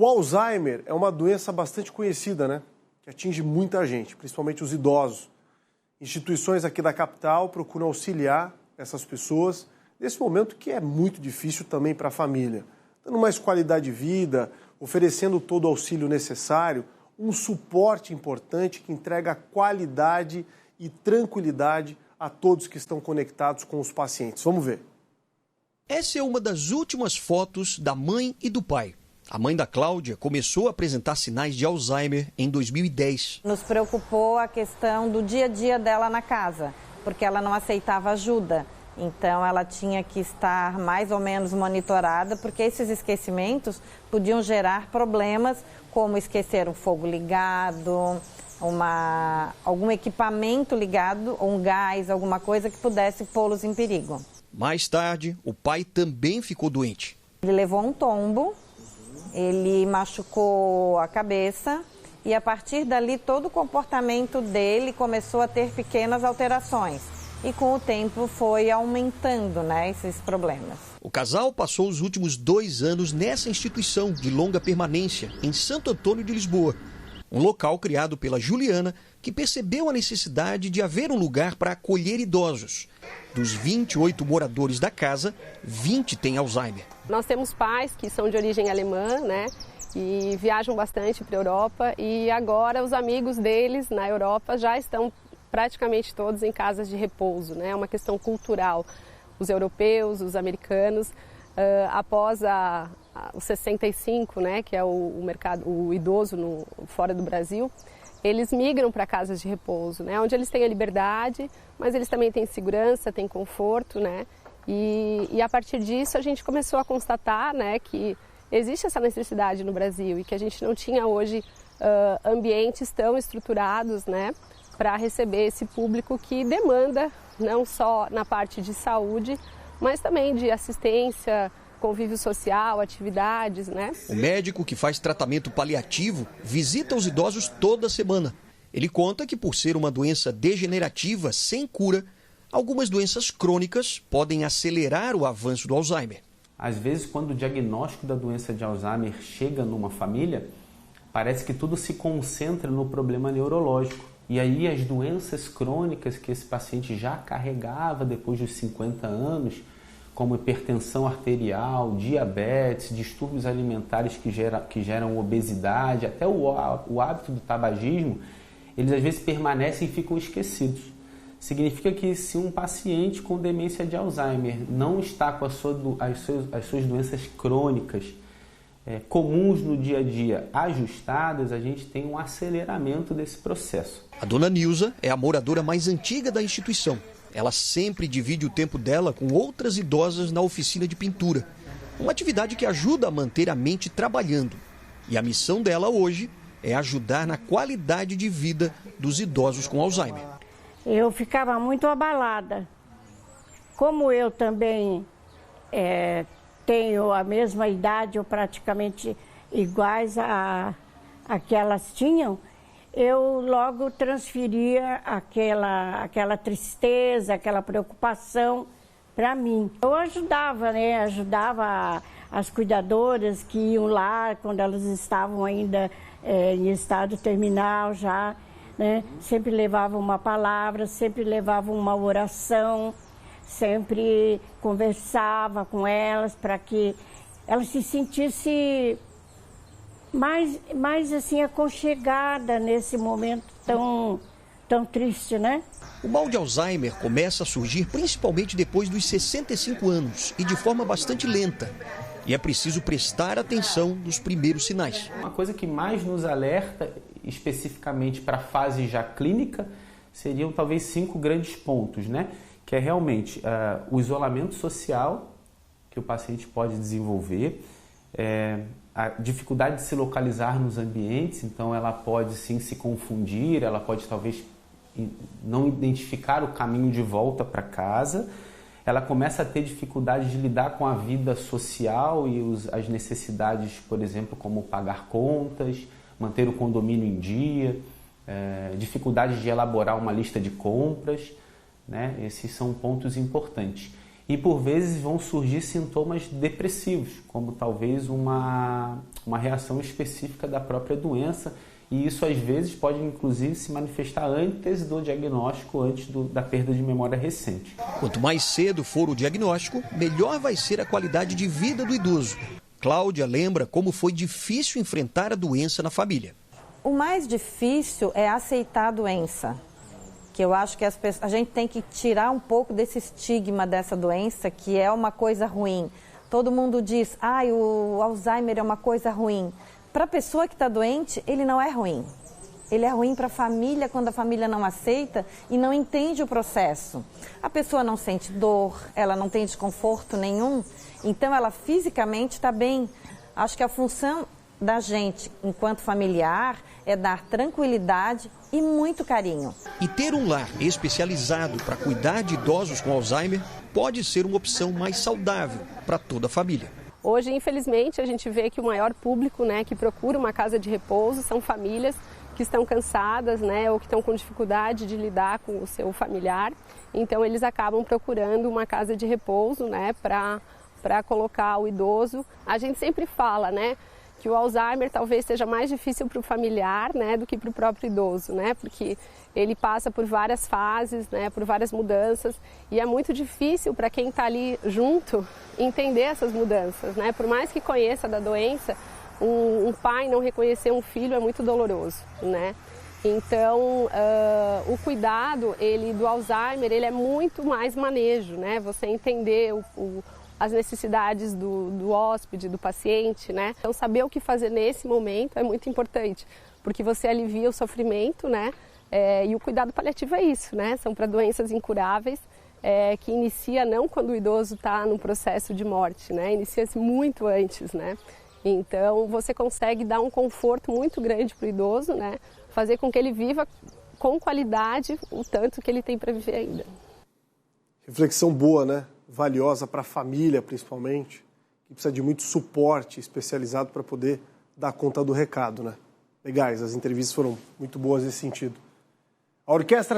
O Alzheimer é uma doença bastante conhecida, né? Que atinge muita gente, principalmente os idosos. Instituições aqui da capital procuram auxiliar essas pessoas nesse momento que é muito difícil também para a família, dando mais qualidade de vida, oferecendo todo o auxílio necessário, um suporte importante que entrega qualidade e tranquilidade a todos que estão conectados com os pacientes. Vamos ver. Essa é uma das últimas fotos da mãe e do pai. A mãe da Cláudia começou a apresentar sinais de Alzheimer em 2010. Nos preocupou a questão do dia a dia dela na casa, porque ela não aceitava ajuda. Então, ela tinha que estar mais ou menos monitorada, porque esses esquecimentos podiam gerar problemas, como esquecer o fogo ligado, algum equipamento ligado, um gás, alguma coisa que pudesse pô-los em perigo. Mais tarde, o pai também ficou doente. Ele levou um tombo. Ele machucou a cabeça e, a partir dali, todo o comportamento dele começou a ter pequenas alterações. E, com o tempo, foi aumentando, esses problemas. O casal passou os últimos 2 anos nessa instituição de longa permanência, em Santo Antônio de Lisboa. Um local criado pela Juliana, que percebeu a necessidade de haver um lugar para acolher idosos. Dos 28 moradores da casa, 20 têm Alzheimer. Nós temos pais que são de origem alemã, e viajam bastante para a Europa. E agora os amigos deles na Europa já estão praticamente todos em casas de repouso, É uma questão cultural. Os europeus, os americanos, após os 65, que é o mercado, o idoso fora do Brasil, eles migram para casas de repouso, onde eles têm a liberdade, mas eles também têm segurança, têm conforto, E a partir disso a gente começou a constatar, que existe essa necessidade no Brasil e que a gente não tinha hoje ambientes tão estruturados, para receber esse público que demanda não só na parte de saúde, mas também de assistência, convívio social, atividades, O médico que faz tratamento paliativo visita os idosos toda semana. Ele conta que, por ser uma doença degenerativa sem cura, algumas doenças crônicas podem acelerar o avanço do Alzheimer. Às vezes, quando o diagnóstico da doença de Alzheimer chega numa família, parece que tudo se concentra no problema neurológico. E aí as doenças crônicas que esse paciente já carregava depois dos 50 anos, como hipertensão arterial, diabetes, distúrbios alimentares que geram obesidade, até o hábito do tabagismo, eles às vezes permanecem e ficam esquecidos. Significa que se um paciente com demência de Alzheimer não está com as suas doenças crônicas comuns no dia a dia ajustadas, a gente tem um aceleramento desse processo. A dona Nilza é a moradora mais antiga da instituição. Ela sempre divide o tempo dela com outras idosas na oficina de pintura. Uma atividade que ajuda a manter a mente trabalhando. E a missão dela hoje é ajudar na qualidade de vida dos idosos com Alzheimer. Eu ficava muito abalada. Como eu também tenho a mesma idade, ou praticamente iguais a que elas tinham, eu logo transferia aquela tristeza, aquela preocupação para mim. Eu ajudava, ajudava as cuidadoras que iam lá quando elas estavam ainda em estado terminal já, Sempre levava uma palavra, sempre levava uma oração, sempre conversava com elas para que elas se sentissem mais assim, aconchegada nesse momento tão triste, O mal de Alzheimer começa a surgir principalmente depois dos 65 anos e de forma bastante lenta. E é preciso prestar atenção nos primeiros sinais. Uma coisa que mais nos alerta, especificamente para a fase já clínica, seriam talvez 5 grandes pontos, Que é realmente o isolamento social que o paciente pode desenvolver, a dificuldade de se localizar nos ambientes, então ela pode sim se confundir, ela pode talvez não identificar o caminho de volta para casa, ela começa a ter dificuldade de lidar com a vida social e as necessidades, por exemplo, como pagar contas, manter o condomínio em dia, dificuldade de elaborar uma lista de compras, Esses são pontos importantes. E por vezes vão surgir sintomas depressivos, como talvez uma uma reação específica da própria doença, e isso às vezes pode inclusive se manifestar antes do diagnóstico, antes da perda de memória recente. Quanto mais cedo for o diagnóstico, melhor vai ser a qualidade de vida do idoso. Cláudia lembra como foi difícil enfrentar a doença na família. O mais difícil é aceitar a doença, que eu acho que a gente tem que tirar um pouco desse estigma dessa doença, que é uma coisa ruim. Todo mundo diz, o Alzheimer é uma coisa ruim. Para a pessoa que está doente, ele não é ruim. Ele é ruim para a família quando a família não aceita e não entende o processo. A pessoa não sente dor, ela não tem desconforto nenhum, então ela fisicamente está bem. Acho que a função da gente, enquanto familiar, é dar tranquilidade e muito carinho. E ter um lar especializado para cuidar de idosos com Alzheimer pode ser uma opção mais saudável para toda a família. Hoje, infelizmente, a gente vê que o maior público, né, que procura uma casa de repouso são famílias que estão cansadas, né, ou que estão com dificuldade de lidar com o seu familiar. Então, eles acabam procurando uma casa de repouso, né, para colocar o idoso. A gente sempre fala, né, que o Alzheimer talvez seja mais difícil para o familiar, né, do que para o próprio idoso, né, porque ele passa por várias fases, né, por várias mudanças, e é muito difícil para quem está ali junto entender essas mudanças, né, por mais que conheça da doença, um pai não reconhecer um filho é muito doloroso, né. Então, o cuidado do Alzheimer, ele é muito mais manejo, né, você entender as necessidades do hóspede, do paciente, né? Então, saber o que fazer nesse momento é muito importante, porque você alivia o sofrimento, né? E o cuidado paliativo é isso, né? São para doenças incuráveis, que inicia não quando o idoso está no processo de morte, né? Inicia-se muito antes, né? Então, você consegue dar um conforto muito grande para o idoso, né? Fazer com que ele viva com qualidade o tanto que ele tem para viver ainda. Reflexão boa, né? Valiosa para a família, principalmente, que precisa de muito suporte especializado para poder dar conta do recado, né? Legais, as entrevistas foram muito boas nesse sentido. A orquestra